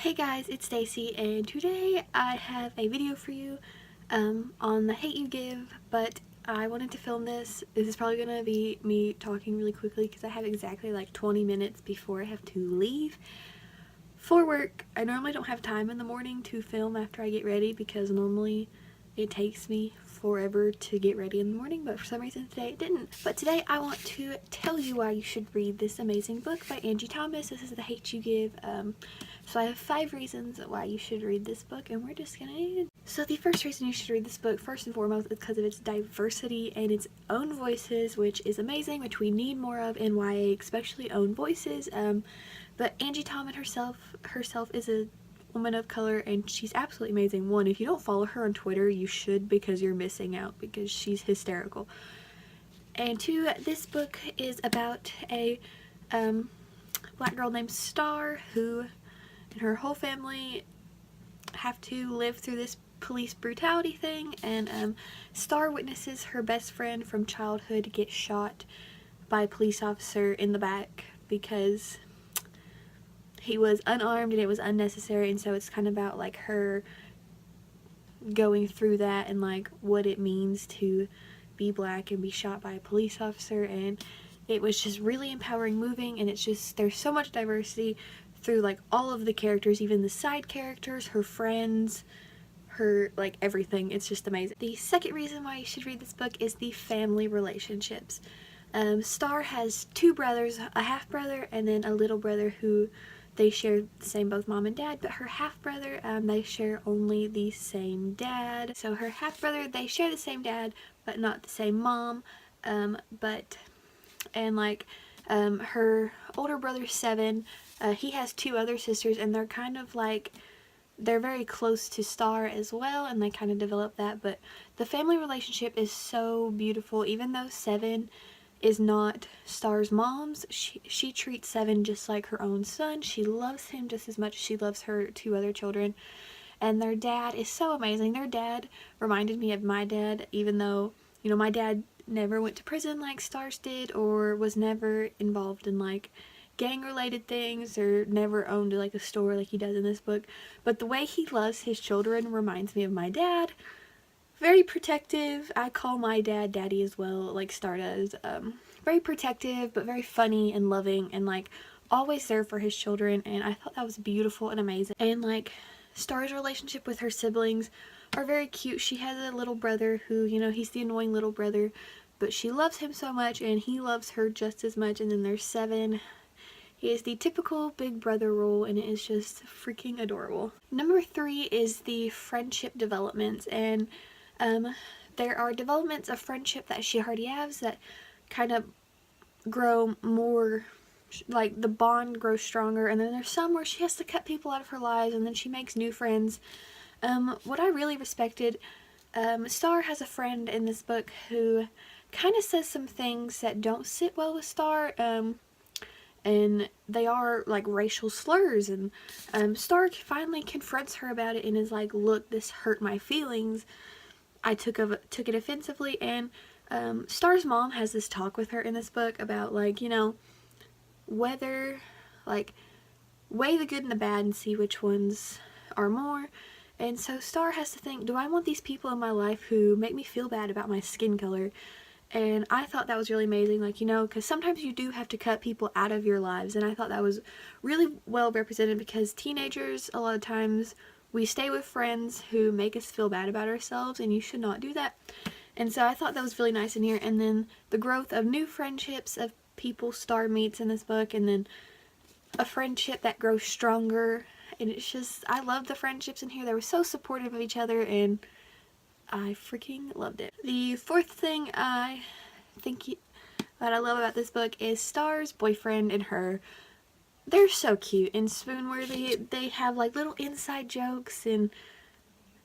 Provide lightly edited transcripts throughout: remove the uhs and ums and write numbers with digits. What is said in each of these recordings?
Hey guys, it's Stacy, and today I have a video for you on the hate you give, but I wanted to film this. This is probably going to be me talking really quickly because I have exactly like 20 minutes before I have to leave for work. I normally don't have time in the morning to film after I get ready because normally it takes me forever to get ready in the morning, but for some reason today it didn't. But today I want to tell you why you should read this amazing book by Angie Thomas. This is The Hate You Give. So I have 5 reasons why you should read this book, and we're just gonna... So the first reason you should read this book, first and foremost, is because of its diversity and its own voices, which is amazing, which we need more of in YA, especially own voices. But Angie Thomas herself is a woman of color, and she's absolutely amazing. One, if you don't follow her on Twitter, you should, because you're missing out, because she's hysterical. And 2, this book is about a black girl named Star who and her whole family have to live through this police brutality thing, and Star witnesses her best friend from childhood get shot by a police officer in the back because he was unarmed and it was unnecessary. And so it's kind of about like her going through that and like what it means to be black and be shot by a police officer. And it was just really empowering, moving, and it's just, there's so much diversity through like all of the characters, even the side characters, her friends, her like everything. It's just amazing. The second reason why you should read this book is the family relationships. Star has 2 brothers, a half brother and then a little brother who they share the same both mom and dad, but her half brother, they share only the same dad. So her half brother, they share the same dad but not the same mom. Her older brother 7, he has 2 other sisters, and they're kind of like, they're very close to Star as well, and they kind of develop that. But the family relationship is so beautiful. Even though 7 is not Star's mom's, she treats 7 just like her own son. She loves him just as much as she loves her 2 other children. And their dad is so amazing. Their dad reminded me of my dad, even though, you know, my dad never went to prison like Star's did, or was never involved in like gang related things, or never owned like a store like he does in this book. But the way he loves his children reminds me of my dad. Very protective. I call my dad Daddy as well, like Star does. Very protective, but very funny and loving, and like always there for his children. And I thought that was beautiful and amazing. And like Star's relationship with her siblings are very cute. She has a little brother who, you know, he's the annoying little brother, but she loves him so much and he loves her just as much. And then there's 7. He is the typical big brother role, and it is just freaking adorable. Number 3 is the friendship developments, and there are developments of friendship that she already has that kind of grow more, like the bond grows stronger, and then there's some where she has to cut people out of her lives and then she makes new friends. What I really respected, Star has a friend in this book who kind of says some things that don't sit well with Star, and they are like racial slurs, and Star finally confronts her about it and is like, look, this hurt my feelings. I took it offensively. And Star's mom has this talk with her in this book about, like, you know, whether, like, weigh the good and the bad and see which ones are more. And so Star has to think, do I want these people in my life who make me feel bad about my skin color? And I thought that was really amazing, like, you know, because sometimes you do have to cut people out of your lives, and I thought that was really well represented, because teenagers, a lot of times, we stay with friends who make us feel bad about ourselves, and you should not do that. And so I thought that was really nice in here. And then the growth of new friendships of people Star meets in this book, and then a friendship that grows stronger, and it's just, I love the friendships in here. They were so supportive of each other, and I freaking loved it. The 4th thing I think that I love about this book is Star's boyfriend and her. They're so cute and swoon-worthy. They have like little inside jokes, and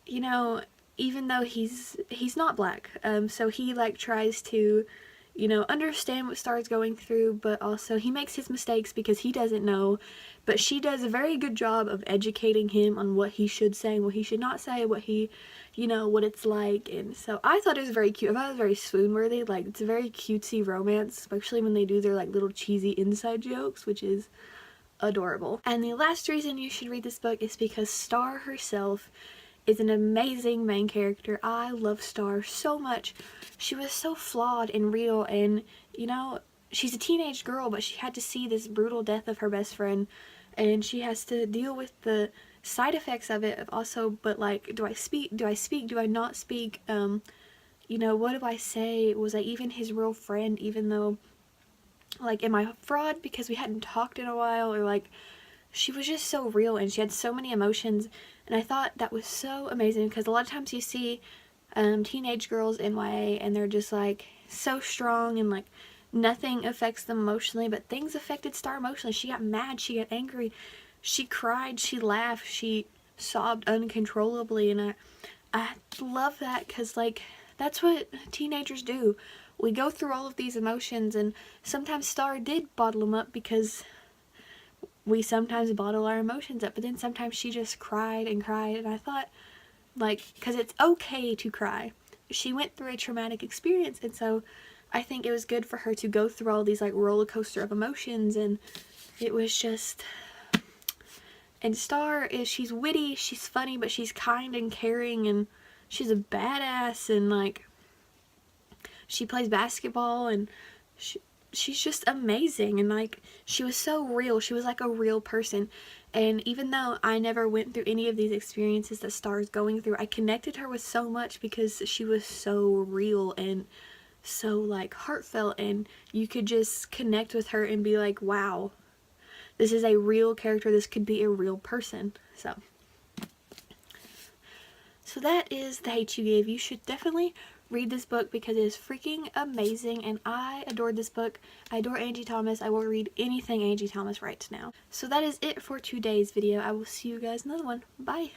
you know, even though he's not black, so he like tries to, you know, understand what Star's going through, but also he makes his mistakes because he doesn't know. But she does a very good job of educating him on what he should say and what he should not say, what he, you know, what it's like. And so I thought it was very cute. I thought it was very swoon-worthy. Like, it's a very cutesy romance, especially when they do their like little cheesy inside jokes, which is adorable. And the last reason you should read this book is because Star herself is an amazing main character. I love Star so much. She was so flawed and real, and you know, she's a teenage girl, but she had to see this brutal death of her best friend, and she has to deal with the side effects of it also, but like, do I speak, do I not speak, you know, what do I say, was I even his real friend, even though, like, am I a fraud because we hadn't talked in a while, or like, she was just so real, and she had so many emotions, and I thought that was so amazing, because a lot of times you see teenage girls in YA, and they're just like so strong, and like nothing affects them emotionally, but things affected Star emotionally. She got mad, she got angry, she cried, she laughed, she sobbed uncontrollably, and I love that, because like, that's what teenagers do. We go through all of these emotions, and sometimes Star did bottle them up, because we sometimes bottle our emotions up, but then sometimes she just cried and cried, and I thought, like, because it's okay to cry. She went through a traumatic experience, and so I think it was good for her to go through all these like roller coaster of emotions, and it was just, and Star is, she's witty, she's funny, but she's kind and caring, and she's a badass, and like, she plays basketball, and she's just amazing, and like, she was so real. She was like a real person, and even though I never went through any of these experiences that Star's going through, I connected her with so much because she was so real and so like heartfelt, and you could just connect with her and be like, wow, this is a real character, this could be a real person. So that is The Hate You Give. You should definitely read this book because it is freaking amazing, and I adored this book. I adore Angie Thomas. I will read anything Angie Thomas writes now. So that is it for today's video. I will see you guys in another one. Bye!